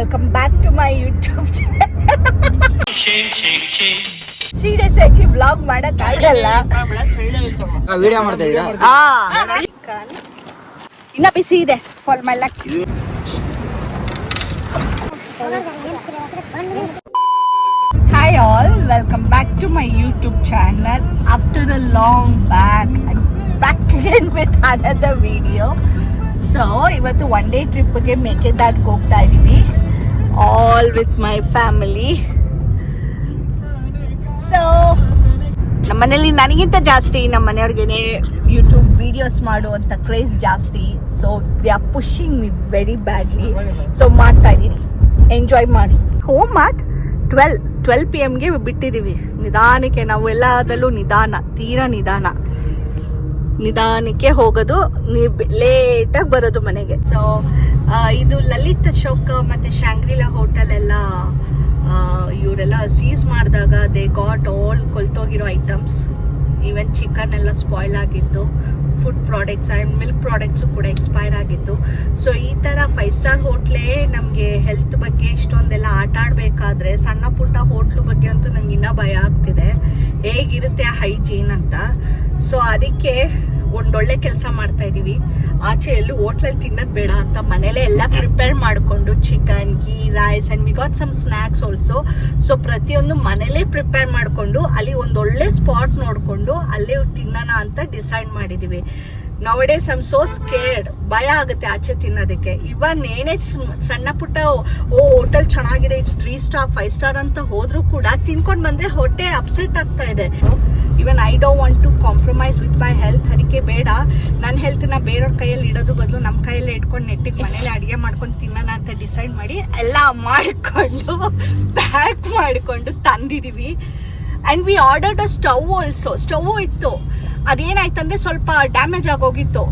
welcome back to my YouTube channel. Serious ಆಗಿ vlog ಮಾಡಕ್ ಆಗಲ್ಲ. ವಿಡಿಯೋ ಮಾಡ್ತಾ ಇದ್ದೀರಾ? ಇನ್ನ ಬಿಸಿ ಇದೆ fall my luck. Hi all, welcome back to my YouTube channel. After a long back, I'm back again with another video. So, ಇವತ್ತು one day trip ಗೆ ಮೇಕೆದಾಟಿಗೆ ಹೋಗ್ತಾ ಇದೀವಿ, all with my family. So, ನಮ್ಮ ಮನೇಲಿ ನನಗಿಂತ ಜಾಸ್ತಿ ನಮ್ಮ ಮನೆಯವ್ರಿಗೇನೆ ಯೂಟ್ಯೂಬ್ ವಿಡಿಯೋಸ್ ಮಾಡುವಂಥ ಕ್ರೇಜ್ ಜಾಸ್ತಿ. So they are pushing me very badly. So ಮಾಡ್ತಾ ಇದ್ದೀನಿ, ಎಂಜಾಯ್ ಮಾಡಿ. Home at 12 PM ಬಿಟ್ಟಿದ್ದೀವಿ. ನಿಧಾನಕ್ಕೆ, ನಾವು ಎಲ್ಲದರಲ್ಲೂ ತೀರಾ ನಿಧಾನಕ್ಕೆ ಹೋಗೋದು, ಲೇಟಾಗಿ ಬರೋದು ಮನೆಗೆ. ಸೊ ಇದು ಲಲಿತ್ ಅಶೋಕ್ ಮತ್ತು ಶಾಂಗ್ರಿಲಾ ಹೋಟೆಲ್ ಎಲ್ಲ ಇವರೆಲ್ಲ ಸೀಸ್ ಮಾಡಿದಾಗ ದೇ ಗಾಟ್ ಆಲ್ ಕೊಲ್ತೋಗಿರೋ ಐಟಮ್ಸ್, ಈವನ್ ಚಿಕನ್ ಎಲ್ಲ ಸ್ಪಾಯ್ಲ್ ಆಗಿತ್ತು, food products and milk products ಕೂಡ ಎಕ್ಸ್ಪೈರ್ ಆಗಿತ್ತು. ಸೊ ಈ ಥರ 5 ಸ್ಟಾರ್ ಹೋಟ್ಲೇ ನಮಗೆ ಹೆಲ್ತ್ ಬಗ್ಗೆ ಇಷ್ಟೊಂದೆಲ್ಲ ಆಟ ಆಡಬೇಕಾದ್ರೆ ಸಣ್ಣ ಪುಟ್ಟ ಹೋಟ್ಲು ಬಗ್ಗೆ ಅಂತೂ ನನಗೆ ಇನ್ನೂ ಭಯ ಆಗ್ತಿದೆ, ಹೇಗಿರುತ್ತೆ ಹೈಜೀನ್ ಅಂತ. ಸೊ ಅದಕ್ಕೆ ಒಂದೊಳ್ಳೆ ಕೆಲಸ ಮಾಡ್ತಾ ಇದ್ದೀವಿ. ಆಚೆ ಎಲ್ಲೂ ಹೋಟ್ಲಲ್ಲಿ ತಿನ್ನೋದು ಬೇಡ ಅಂತ ಮನೇಲೇ ಎಲ್ಲ ಪ್ರಿಪೇರ್ ಮಾಡಿಕೊಂಡು chicken, ghee rice and we got some snacks also. So ಪ್ರತಿಯೊಂದು ಮನೇಲೇ ಪ್ರಿಪೇರ್ ಮಾಡಿಕೊಂಡು ಅಲ್ಲಿ ಒಂದೊಳ್ಳೆ ಸ್ಪಾಟ್ ನೋಡಿಕೊಂಡು ಅಲ್ಲೇ ತಿನ್ನೋಣ ಅಂತ ಡಿಸೈಡ್ ಮಾಡಿದ್ದೀವಿ. ನೌಡೇಸ್ ಐ ಆಮ್ ಸೋ ಸ್ಕೇರ್ಡ್, ಭಯ ಆಗುತ್ತೆ ಆಚೆ ತಿನ್ನೋದಕ್ಕೆ. ಇವನ್ ಏನೇ ಸಣ್ಣ ಪುಟ್ಟ ಹೋಟೆಲ್ ಚೆನ್ನಾಗಿದೆ, ಇಟ್ಸ್ 3 ಸ್ಟಾರ್ 5 ಸ್ಟಾರ್ ಅಂತ ಹೋದ್ರೂ ಕೂಡ ತಿನ್ಕೊಂಡು ಬಂದರೆ ಹೊಟ್ಟೆ ಅಪ್ಸೆಟ್ ಆಗ್ತಾ ಇದೆ. Even I don't want to compromise with my health. ಅದಕ್ಕೆ ಬೇಡ, ನನ್ನ ಹೆಲ್ತ್ನ ಬೇರೆಯವ್ರ ಕೈಯಲ್ಲಿ ಇಡೋದು ಬದಲು ನಮ್ಮ ಕೈಯಲ್ಲೇ ಇಟ್ಕೊಂಡು ನೆಟ್ಟಿಗೆ ಮನೇಲಿ ಅಡುಗೆ ಮಾಡ್ಕೊಂಡು ತಿನ್ನೋಣ ಅಂತ ಡಿಸೈಡ್ ಮಾಡಿ ಎಲ್ಲ ಮಾಡಿಕೊಂಡು ಪ್ಯಾಕ್ ಮಾಡಿಕೊಂಡು ತಂದಿದ್ದೀವಿ. And we ordered a stove also. Stove ಇತ್ತು, ಅದೇನಾಯ್ತಂದ್ರೆ ಸ್ವಲ್ಪ ಡ್ಯಾಮೇಜ್ ಆಗೋಗಿತ್ತು.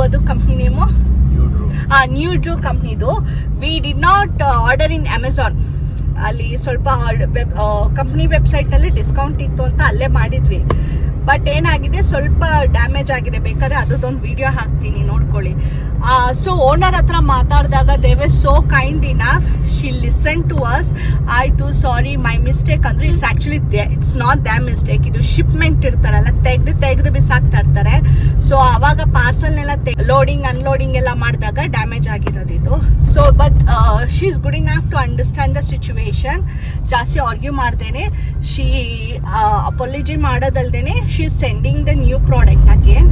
ಅದು ಕಂಪ್ನಿ ನೇಮು ನ್ಯೂಡ್ರೂ ಕಂಪ್ನಿದು. We did not order in Amazon. ಅಲ್ಲಿ ಸ್ವಲ್ಪ ಕಂಪ್ನಿ ವೆಬ್ಸೈಟಲ್ಲಿ ಡಿಸ್ಕೌಂಟ್ ಇತ್ತು ಅಂತ ಅಲ್ಲೇ ಮಾಡಿದ್ವಿ. ಬಟ್ ಏನಾಗಿದೆ, ಸ್ವಲ್ಪ ಡ್ಯಾಮೇಜ್ ಆಗಿದೆ. ಬೇಕಾದ್ರೆ ಅದೊಂದು ವಿಡಿಯೋ ಹಾಕ್ತೀನಿ, ನೋಡ್ಕೊಳ್ಳಿ. ಸೊ ಓನರ್ ಹತ್ರ ಮಾತಾಡಿದಾಗ they were so kind enough, she listen to us. ಆಯಿತು, ಸಾರಿ, ಮೈ ಮಿಸ್ಟೇಕ್ ಅಂದ್ರೆ ಇಟ್ಸ್ ನಾಟ್ ದ್ಯಾಮ್ ಮಿಸ್ಟೇಕ್. ಇದು ಶಿಪ್ಮೆಂಟ್ ಇರ್ತಾರಲ್ಲ, ತೆಗೆದು ಬಿಸಾಕ್ತಾ ಇರ್ತಾರೆ. ಸೊ ಆವಾಗ ಪಾರ್ಸಲ್ನೆಲ್ಲ ಲೋಡಿಂಗ್ ಅನ್ಲೋಡಿಂಗ್ ಎಲ್ಲ ಮಾಡಿದಾಗ ಡ್ಯಾಮೇಜ್ ಆಗಿರೋದು ಇದು. So but she is good enough to understand the situation. ಜಾಸ್ತಿ ಆರ್ಗ್ಯೂ ಮಾಡ್ದೇನೆ, ಶಿ ಅಪಾಲಜಿ ಮಾಡೋದಲ್ದೇನೆ she is sending the new product again.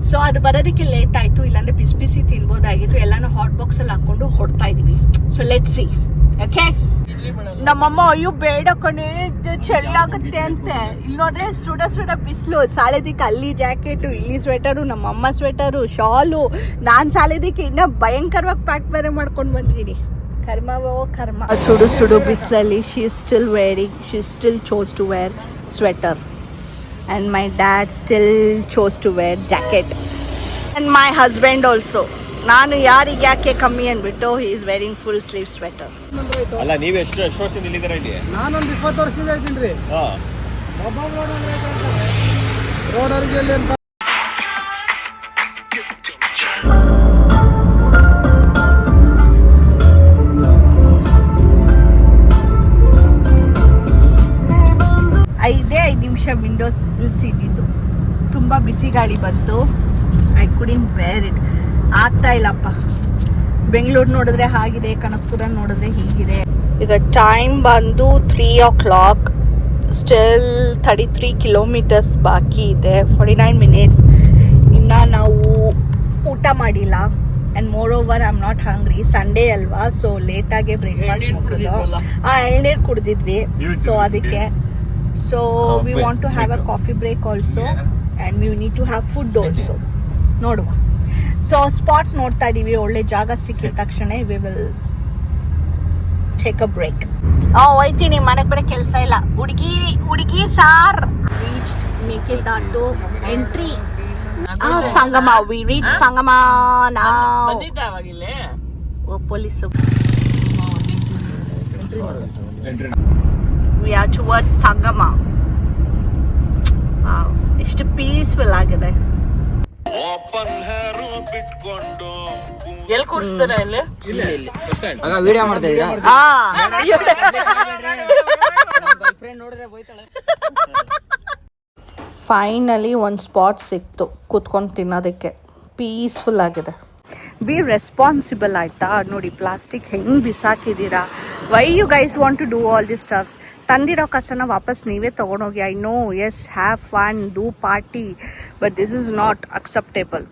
So ಅದು ಬರೋದಕ್ಕೆ ಲೇಟ್ ಆಯಿತು, ಇಲ್ಲಾಂದರೆ ಬಿಸಿ ತಿನ್ಬೋದಾಗಿತ್ತು. ಎಲ್ಲಾನು ಹಾಟ್ ಬಾಕ್ಸಲ್ಲಿ ಹಾಕ್ಕೊಂಡು ಹೊಡ್ತಾ ಇದೀವಿ. So let's see. ಓಕೆ, ನಮ್ಮಮ್ಮ ಅಯ್ಯೋ ಬೇಡ ಕಣೆ ಚಳಿ ಆಗುತ್ತೆ ಅಂತೆ. ಇಲ್ಲಿ ನೋಡ್ರೆ ಸುಡ ಬಿಸಿಲು. ಸಾಲೆದಿಕ್ಕೆ ಅಲ್ಲಿ ಜಾಕೆಟು, ಇಲ್ಲಿ ಸ್ವೆಟರು, ನಮ್ಮಮ್ಮ ಸ್ವೆಟರು, ಶಾಲು. ನಾನು ಸಾಲೆದಿಕ್ಕೆ ಇನ್ನೂ ಭಯಂಕರವಾಗಿ ಪ್ಯಾಕ್ ಬೇರೆ ಮಾಡ್ಕೊಂಡು ಬಂದಿದ್ದೀನಿ. ಕರ್ಮವೋ ಕರ್ಮ. ಸುಡು ಬಿಸಿಲಲ್ಲಿ she still chose to wear sweater. And my dad still chose to wear jacket. And my husband also. ನಾನು ಯಾರಿಗೆ ಯಾಕೆ ಕಮ್ಮಿ ಅಂದ್ಬಿಟ್ಟು he is wearing full sleeve sweater. ಅಲ್ಲ, ನೀವು ಎಷ್ಟು ವರ್ಷದಿಂದ ಇಲ್ಲಿದ್ದೀರಾ ಇಲ್ಲಿ? ನಾನೊಂದು 20 ವರ್ಷದಿಂದ ಇದ್ದೀನಿ ರೀ. ರೋಡರಿಗೆ ಅಂತ ವಿಂಡೋಸ್ ಇಳಿಸಿದ್ದು. ತುಂಬ ಬಿಸಿ ಗಾಳಿ ಬಂತು. I couldn't wear it. ಆಗ್ತಾ ಇಲ್ಲಪ್ಪ. ಬೆಂಗಳೂರು ನೋಡಿದ್ರೆ ಹಾಗಿದೆ, ಕನಕಪುರ ನೋಡಿದ್ರೆ ಹೀಗಿದೆ. ಈಗ ಟೈಮ್ ಬಂದು 3 o'clock. ಸ್ಟಿಲ್ 33 kilometers ಬಾಕಿ ಇದೆ, 49 minutes. ಇನ್ನು ನಾವು ಊಟ ಮಾಡಿಲ್ಲ. And more over I am not hungry. Sunday ಅಲ್ವಾ, ಸೊ ಲೇಟಾಗೆ ಬ್ರೇಕ್ಫಾಸ್ಟ್ ಮುಗಿದು ಎಳ್ನೀರು ಕುಡಿದಿದ್ವಿ. ಸೊ ಅದಕ್ಕೆ So we want to have a coffee break also, and we need to have food also. ನೋಡುವ. ಸೊ ಸ್ಪಾಟ್ ನೋಡ್ತಾ ಇದೀವಿ. ಒಳ್ಳೆ ಜಾಗ ಸಿಕ್ಕಿದ ತಕ್ಷಣ we will take a break. ಹೋಯ್ತೀನಿ ಮನೆಗೆ, ಬರೋ ಕೆಲಸ ಇಲ್ಲ. ಹುಡುಗಿ sir. Reached Mekedatu entry Sangama. We reached Sangama now. Police. We are towards ಸಂಗಮ. ಎಷ್ಟು ಪೀಸ್ಫುಲ್ ಆಗಿದೆ. ಎಲ್ಲಿ ಕೂರಿಸ್ತಾರ ಇಲ್ಲಿ ಆಗ ವಿಡಿಯೋ ಮಾಡ್ತಾ ಇದೀರಾ? ಫೈನಲಿ ಒಂದು ಸ್ಪಾಟ್ ಸಿಕ್ತು ಕೂತ್ಕೊಂಡು ತಿನ್ನೋದಕ್ಕೆ. ಪೀಸ್ಫುಲ್ ಆಗಿದೆ. ಬಿ ರೆಸ್ಪಾನ್ಸಿಬಲ್ ಆಯ್ತಾ? ನೋಡಿ ಪ್ಲಾಸ್ಟಿಕ್ ಹೆಂಗೆ ಬಿಸಾಕಿದ್ದೀರಾ. Why you guys want to do all this stuffs? ತಂದಿರೋ ಕಸನ ವಾಪಸ್ ನೀವೇ ತೊಗೊಂಡೋಗಿ. I know, yes, have fun, do party, but this is not acceptable.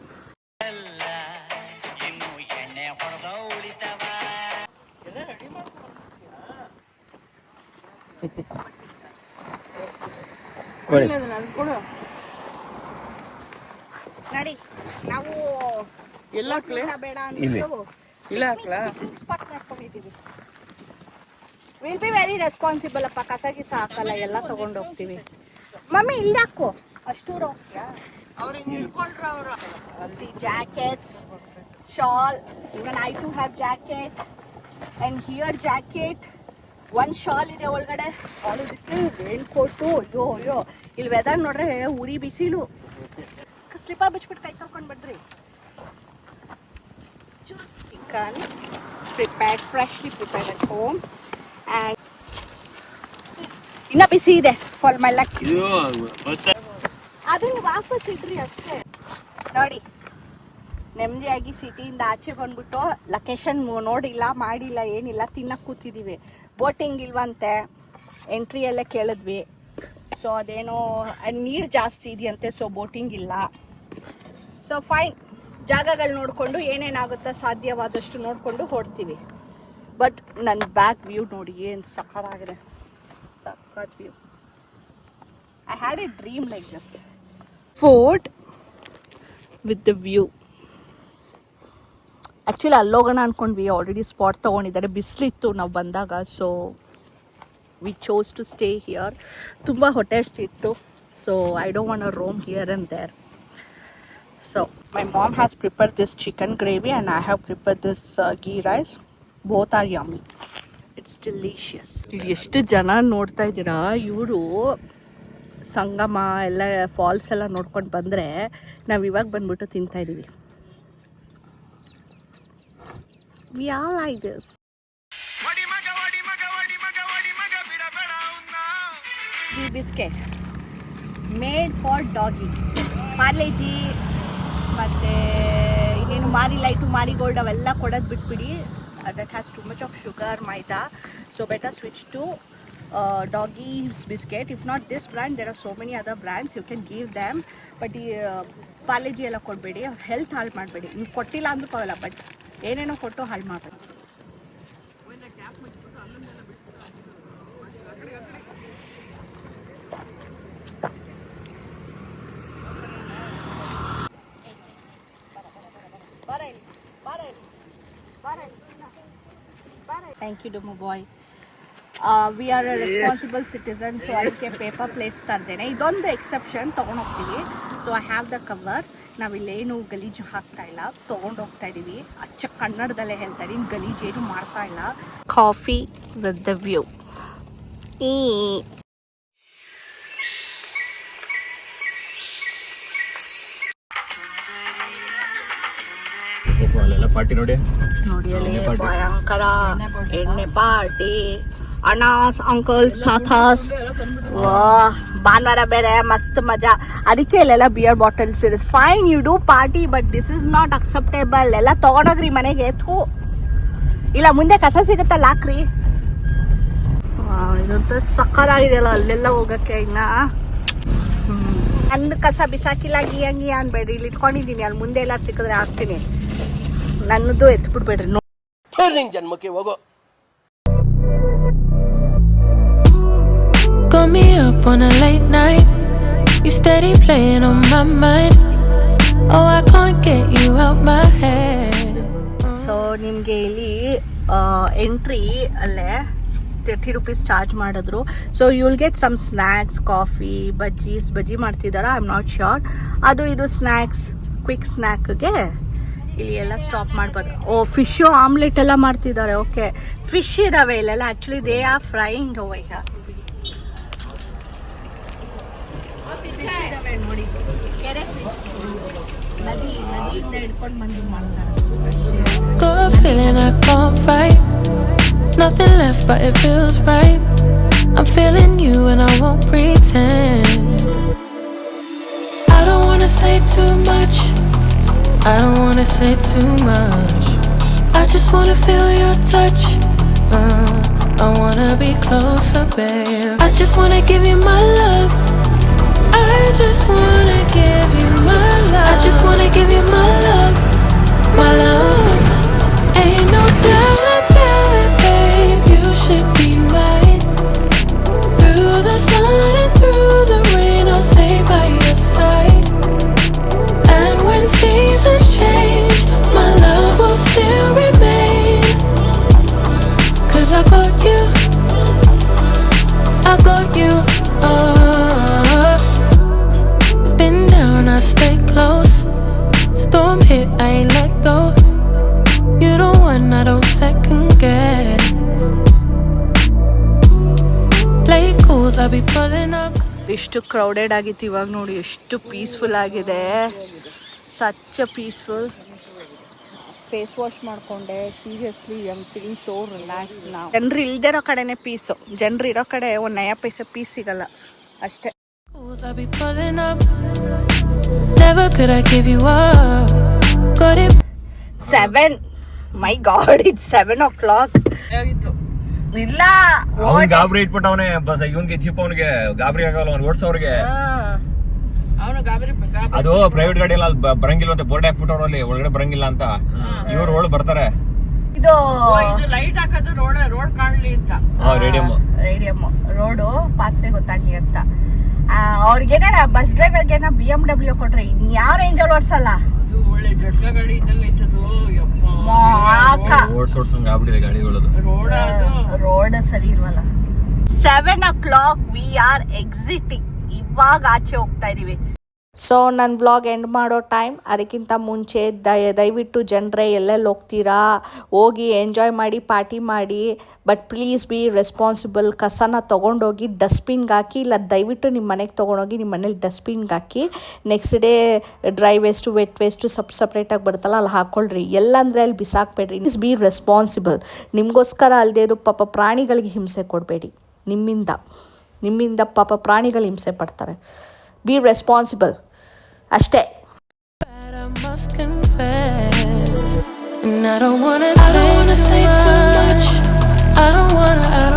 ನಡಿ, ನಾವು ಎಲ್ಲ ಬೇಡ ಇಲ್ಲಿ. ಸ್ಪಾಟ್ ಮಾಡ್ಕೊಂಡಿದ್ದೀವಿ. ವಿಲ್ ಬಿ ವೆರಿ ರೆಸ್ಪಾನ್ಸಿಬಲ್ ಅಪ್ಪ. ಕಸ ಗಿಸ ಹಾಕಲ್ಲ, ಎಲ್ಲ ತಗೊಂಡು ಹೋಗ್ತೀವಿ. ಮಮ್ಮಿ ಇಲ್ಲಿ ಹಾಕು, ಅಷ್ಟು ದೂರ ಹೋಗ್ತೀಯಾ? See jackets, shawl, even I too have jacket, and here jacket, one shawl ಇದೆ ಒಳಗಡೆ. ಶಾಲ್ ಇದಕ್ಕೆ ರೈನ್ ಕೋಟು. ಅಯ್ಯೋ ಇಲ್ಲಿ ವೆದರ್ ನೋಡ್ರೆ ಉರಿ ಬಿಸಿಲು. ಸ್ಲಿಪ್ಪರ್ ಬಿಚ್ಬಿಟ್ಟು ಕೈ ತೊಳ್ಕೊಂಡು ಬಿಡ್ರಿ. Chicken prepared, freshly prepared at home. And ಇನ್ನ ಬಿಸಿ ಇದೆ ಫಾಲ್ ಮೈ ಲಕ್. ಅದನ್ನು ವಾಪಸ್ ಇಡ್ರಿ ಅಷ್ಟೇ. ನೋಡಿ, ನೆಮ್ಮದಿಯಾಗಿ ಸಿಟಿಯಿಂದ ಆಚೆ ಬಂದ್ಬಿಟ್ಟು ಲೊಕೇಶನ್ ನೋಡಿಲ್ಲ, ಮಾಡಿಲ್ಲ, ಏನಿಲ್ಲ, ತಿನ್ನಕ್ಕೆ ಕೂತಿದ್ದೀವಿ. ಬೋಟಿಂಗ್ ಇಲ್ವಂತೆ, ಎಂಟ್ರಿಯಲ್ಲೇ ಕೇಳಿದ್ವಿ. ಸೊ ಅದೇನೋ ನೀರು ಜಾಸ್ತಿ ಇದೆಯಂತೆ, ಸೊ ಬೋಟಿಂಗ್ ಇಲ್ಲ. ಸೊ ಫೈನ್, ಜಾಗಗಳು ನೋಡಿಕೊಂಡು ಏನೇನಾಗುತ್ತೋ ಸಾಧ್ಯವಾದಷ್ಟು ನೋಡಿಕೊಂಡು ಹೊಡ್ತೀವಿ. ಬಟ್ ನನ್ನ ಬ್ಯಾಕ್ ವ್ಯೂ ನೋಡಿ ಏನು ಸಖತ್ತಾಗಿದೆ. ಸಖತ್ view. I had a dream like this. Fort with the view. Actually ಅಲ್ಲೋಗೋಣ ಅಂದ್ಕೊಂಡ್ವಿ, ಆಲ್ರೆಡಿ ಸ್ಪಾಟ್ ತೊಗೊಂಡಿದ್ದಾರೆ. ಬಿಸಿಲಿತ್ತು ನಾವು ಬಂದಾಗ, so we chose to stay here. ತುಂಬ ಹೊಟ್ಟೆ ಇತ್ತು, so I don't want to roam here and there. So my mom has prepared this chicken gravy and I have prepared this ghee rice. Both are yummy. It's delicious. ಎಷ್ಟು ಜನ ನೋಡ್ತಾ ಇದ್ದೀರಾ. ಇವರು ಸಂಗಮ ಎಲ್ಲ falls ಎಲ್ಲ ನೋಡ್ಕೊಂಡು ಬಂದರೆ ನಾವು ಇವಾಗ ಬಂದ್ಬಿಟ್ಟು ತಿಂತಾ ಇದ್ದೀವಿ. We are like this. Ghee biscuit made for doggy. Parle-G ಮತ್ತು ಇನ್ನೇನು ಮಾರಿಲೈಟು, ಮಾರಿಗೋಲ್ಡ್ ಅವೆಲ್ಲ ಕೊಡೋದು ಬಿಟ್ಬಿಡಿ. That has too much of sugar, maida. So better switch to Doggies biscuit. If not this brand, there are so many other brands, you can give them. But ಈ ಪಾರ್ಲೆಜಿ ಎಲ್ಲ ಕೊಡಬೇಡಿ, health ಹಾಳು ಮಾಡಬೇಡಿ. ನೀವು ಕೊಟ್ಟಿಲ್ಲ ಅಂದ್ರೂ ಪರವಾಗಿಲ್ಲ, ಬಟ್ ಏನೇನೋ ಕೊಟ್ಟು ಹಾಳು ಮಾಡಬೇಡಿ. Thank you, Dumu boy. We are a responsible citizen, so ಅದಕ್ಕೆ ಪೇಪರ್ ಪ್ಲೇಟ್ಸ್ ತರ್ದೇನೆ. ಇದೊಂದು ಎಕ್ಸೆಪ್ಷನ್, ತೊಗೊಂಡೋಗ್ತೀವಿ. So I have the cover. ನಾವಿಲ್ಲೇನು ಗಲೀಜು ಹಾಕ್ತಾ ಇಲ್ಲ, ತೊಗೊಂಡೋಗ್ತಾ ಇದ್ದೀವಿ. ಅಚ್ಚ ಕನ್ನಡದಲ್ಲೇ ಹೇಳ್ತಾ ಇದ್ದೀನಿ, ಗಲೀಜು ಏನು ಮಾಡ್ತಾ ಇಲ್ಲ. Coffee with the view. ಅಲ್ಲೆಲ್ಲ ಪಾರ್ಟಿ ನೋಡಿ ಅಲ್ಲಿ ಭಯಂಕರ ಎಣ್ಣೆ ಪಾರ್ಟಿ. ಅಣ್ಣಾಸ್, ಅಂಕಲ್ಸ್, ತಾತಾಸ್. ಭಾನುವಾರ ಬೇರೆ ಮಸ್ತ್ ಮಜಾ. ಅದಕ್ಕೆ ಇಲ್ಲೆಲ್ಲ ಬಿಯರ್ ಬಾಟಲ್ಸ್ ಇರುತ್ತೆ. Fine, you do party, but this is not acceptable. ಎಲ್ಲ ತೊಗೊಂಡೋಗ್ರಿ ಮನೆಗೆ. ಥೂ, ಇಲ್ಲ ಮುಂದೆ ಕಸ ಸಿಗುತ್ತಲ್ಲ, ಹಾಕ್ರಿ. ಇದಂತ ಸಕ್ಕರಾಗಿದೆಯಲ್ಲ ಅಲ್ಲೆಲ್ಲ ಹೋಗಕ್ಕೆ. ಇನ್ನ ನಂದು ಕಸ ಬಿಸಾಕಿಲ್ಲ, ಗೀಯಂಗಿ ಅನ್ಬೇಡ್ರಿ. ಇಲ್ಲಿ ಇಟ್ಕೊಂಡಿದ್ದೀನಿ, ಅಲ್ಲಿ ಮುಂದೆ ಎಲ್ಲಾರು ಸಿಕ್ಕಿದ್ರೆ ಹಾಕ್ತೀನಿ. ನನ್ನದು ಎತ್ಬಿಡ್ಬೇಡ್ರಿ. ಜನ್ಮಕ್ಕೆ ಹೋಗೋ. Got me up on a late night. You steady playing on my mind. Oh, I can't get you out my head. So ನಿಮಗೆ ಇಲ್ಲಿ ಎಂಟ್ರಿ ಅಲ್ಲೇ 30 rupees ಚಾರ್ಜ್ ಮಾಡಿದ್ರು. So you will get some snacks, coffee, bajji ಮಾಡ್ತಿದ್ದಾರೆ. I am not sure. ಅದು ಇದು snacks, quick ಸ್ನ್ಯಾಕ್ಗೆ ಇಲ್ಲಿ ಎಲ್ಲ stop ಮಾಡ್ಬೋದು. ಫಿಶು ಆಮ್ಲೆಟ್ ಎಲ್ಲ ಮಾಡ್ತಿದ್ದಾರೆ. ಓಕೆ, ಫಿಶ್ ಇದಾವೆ ಇಲ್ಲೆಲ್ಲ. Actually they are frying over here. Fish ಇದಾವೆ ನೋಡಿ, ಕೆರೆ ಫಿಶ್. ನದಿಯಿಂದ ಹಿಡ್ಕೊಂಡು ಬಂದು ಮಾಡ್ತಾರೆ. Got a feeling I can't fight. There's nothing left, but it feels right. I'm feeling you and I won't pretend. I don't wanna say too much. I don't wanna say too much. I just wanna feel your touch. I wanna be closer, babe. I just wanna give you my love. I just wanna give you my love. I just wanna give you my love. My love. Ain't no doubt, babe, you should be mine. Through the sun and through the rain, I'll stay by your side. And when seasons change, my love will still remain. 'Cause I got you, I got you. Been down, I stay close. Storm hit, I ain't let go. You the one I don't second guess. Late calls, I be pulling up. ಎಷ್ಟು crowded ಆಗಿತ್ತು, ಇವಾಗ ನೋಡಿ ಎಷ್ಟು peaceful ಆಗಿದೆ. Such peaceful. Face wash ಮಾಡ್ಕೊಂಡೆ. Seriously I am feeling so relax ನಾವು. ಜನರು ಇಲ್ದಿರೋ ಕಡೆನೇ ಪೀಸು, ಜನರು ಇರೋ ಕಡೆ ಒಂದು ನಯ ಪೈಸೆ ಪೀಸ್ ಸಿಗಲ್ಲ ಅಷ್ಟೇ. Calls, I be pulling up. Never could I give you up. Got it. 7 my god, it's 7 o'clock. ಇಲ್ಲ ಅವ್ನ್ ಗಾಬರಿ ಇಟ್ಬಿಟ್ಟವನೆ ಬಸ್ ಇವನ್ಗೆ ಜೀಪ್ ಅವನಿಗೆ ಗಾಬರಿ ಆಗಲ್ಲ ಅವ್ನು ಓಡ್ಸೋರ್ಗೆ. ಅದು ಪ್ರೈವೇಟ್ ಗಾಡಿ ಎಲ್ಲ ಬರಂಗಿಲ್ಲ ಅಂತ ಬೋರ್ಡ್ ಹಾಕ್ಬಿಟ್ಟವ್ರು ಅಲ್ಲಿ ಒಳಗಡೆ ಬರಂಗಿಲ್ಲ ಅಂತ. ಇವ್ರು ಒಳಗೆ ಬರ್ತಾರೆ. ಇದು ಲೈಟ್ ಹಾಕೋದು ರೋಡ್ ಕಾಣ್ಲಿ ಅಂತ. ರೇಡಿಯಂ ರೋಡು ಪಾತ್ರೆ ಗೊತ್ತಾಗ್ಲಿ ಅಂತ. ಅವ್ರಿಗೇನ ಬಸ್ ಡ್ರೈವರ್ಗೆ BMW ಕೊಟ್ರೆ ಇನ್ಯಾವ ರೇಂಜಲ್ಲಿ ಓಡಿಸಲ್ಲ. ಅದು ಒಳ್ಳೆ ಜಟ್ಕ ಗಾಡಿ ಇದ್ದಂಗೆ ಐತದು. ಓಡ್ಸೋಡ್ಸಂಗ್ ಆಗ್ಬಿಟ್ಟಿದೆ ಗಾಡಿಗಳದು. ರೋಡ್ ಸರಿ ಇಲ್ವಲ್ಲ. 7 o'clock ವಿ ಆರ್ ಎಕ್ಸಿಟಿಂಗ್. ಇವಾಗ ಆಚೆ ಹೋಗ್ತಾ ಇದೀವಿ. ಸೊ ನನ್ನ ವ್ಲಾಗ್ ಎಂಡ್ ಮಾಡೋ ಟೈಮ್. ಅದಕ್ಕಿಂತ ಮುಂಚೆ ದಯವಿಟ್ಟು ಜನರೇ ಎಲ್ಲೆಲ್ಲಿ ಹೋಗ್ತೀರಾ ಹೋಗಿ ಎಂಜಾಯ್ ಮಾಡಿ, ಪಾರ್ಟಿ ಮಾಡಿ, ಬಟ್ ಪ್ಲೀಸ್ ಬಿ ರೆಸ್ಪಾನ್ಸಿಬಲ್. ಕಸನ ತೊಗೊಂಡೋಗಿ ಡಸ್ಟ್ಬಿನ್ಗೆ ಹಾಕಿ, ಇಲ್ಲ ದಯವಿಟ್ಟು ನಿಮ್ಮ ಮನೆಗೆ ತೊಗೊಂಡೋಗಿ ನಿಮ್ಮ ಮನೇಲಿ ಡಸ್ಟ್ಬಿನ್ಗೆ ಹಾಕಿ. Next day dry waste wet waste ಸಪ್ರೇಟಾಗಿ ಬರುತ್ತಲ್ಲ ಅಲ್ಲಿ ಹಾಕ್ಕೊಳ್ರಿ. ಎಲ್ಲಂದರೆ ಅಲ್ಲಿ ಬಿಸಾಕಬೇಡ್ರಿ. Please be responsible. ನಿಮಗೋಸ್ಕರ ಅಲ್ಲದೆ ಇದು ಪಾಪ ಪ್ರಾಣಿಗಳಿಗೆ ಹಿಂಸೆ ಕೊಡಬೇಡಿ. ನಿಮ್ಮಿಂದ ಪಾಪ ಪ್ರಾಣಿಗಳು ಹಿಂಸೆ ಪಡ್ತಾರೆ. ಬಿ ರೆಸ್ಪಾನ್ಸಿಬಲ್ ಅಷ್ಟೇ. But I must confess, and I don't wanna say too much. I don't wanna